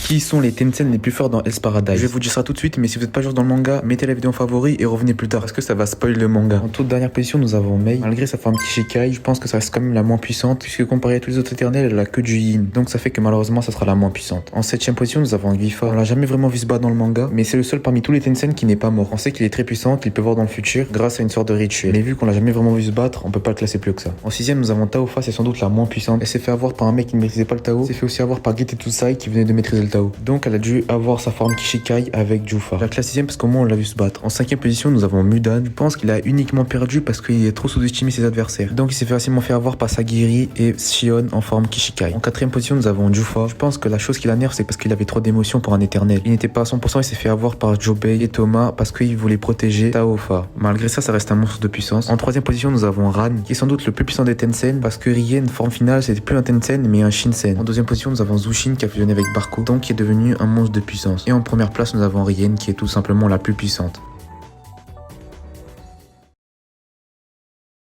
Qui sont les Tencent les plus forts dans Hell's Paradise? Je vais vous dire ça tout de suite, mais si vous n'êtes pas jour dans le manga, mettez la vidéo en favori et revenez plus tard parce que ça va spoil le manga. En toute dernière position, nous avons Mei. Malgré sa forme Kishikai, je pense que ça reste quand même la moins puissante puisque comparé à tous les autres éternels, elle a que du yin. Donc ça fait que malheureusement, ça sera la moins puissante. En 7ème position, nous avons Gifa. On l'a jamais vraiment vu se battre dans le manga, mais c'est le seul parmi tous les Tencent qui n'est pas mort. On sait qu'il est très puissant, qu'il peut voir dans le futur grâce à une sorte de rituel. Mais vu qu'on l'a jamais vraiment vu se battre, on peut pas le classer plus que ça. En 6ème, nous avons Taofa, c'est sans doute la moins puissante. Elle s'est fait avoir par un mec qui ne maîtrisait pas le Tao. Elle s'est fait aussi avoir par Getetsusai qui venait de maîtriser le Tao. Donc elle a dû avoir sa forme Kishikai avec Jufa. Je la classe 6ème parce qu'au moins on l'a vu se battre. En 5ème position, nous avons Mudan. Je pense qu'il a uniquement perdu parce qu'il est trop sous-estimé ses adversaires. Donc il s'est facilement fait avoir par Sagiri et Shion en forme Kishikai. En 4ème position, nous avons Jufa. Je pense que la chose qui la nerve, c'est parce qu'il avait trop d'émotions pour un éternel. Il n'était pas à 100%, il s'est fait avoir par Jobei et Thomas parce qu'il voulait protéger Taofa. Malgré ça reste un monstre de puissance. En 3ème position, nous avons Ran, qui est sans doute le plus puissant des Tencent parce que Rien, forme finale, c'était plus un Tencent mais un Shinsen. En 2ème position, nous avons Zushin qui a fusionné avec Barco, donc qui est devenu un monstre de puissance. Et en première place, nous avons Rien qui est tout simplement la plus puissante.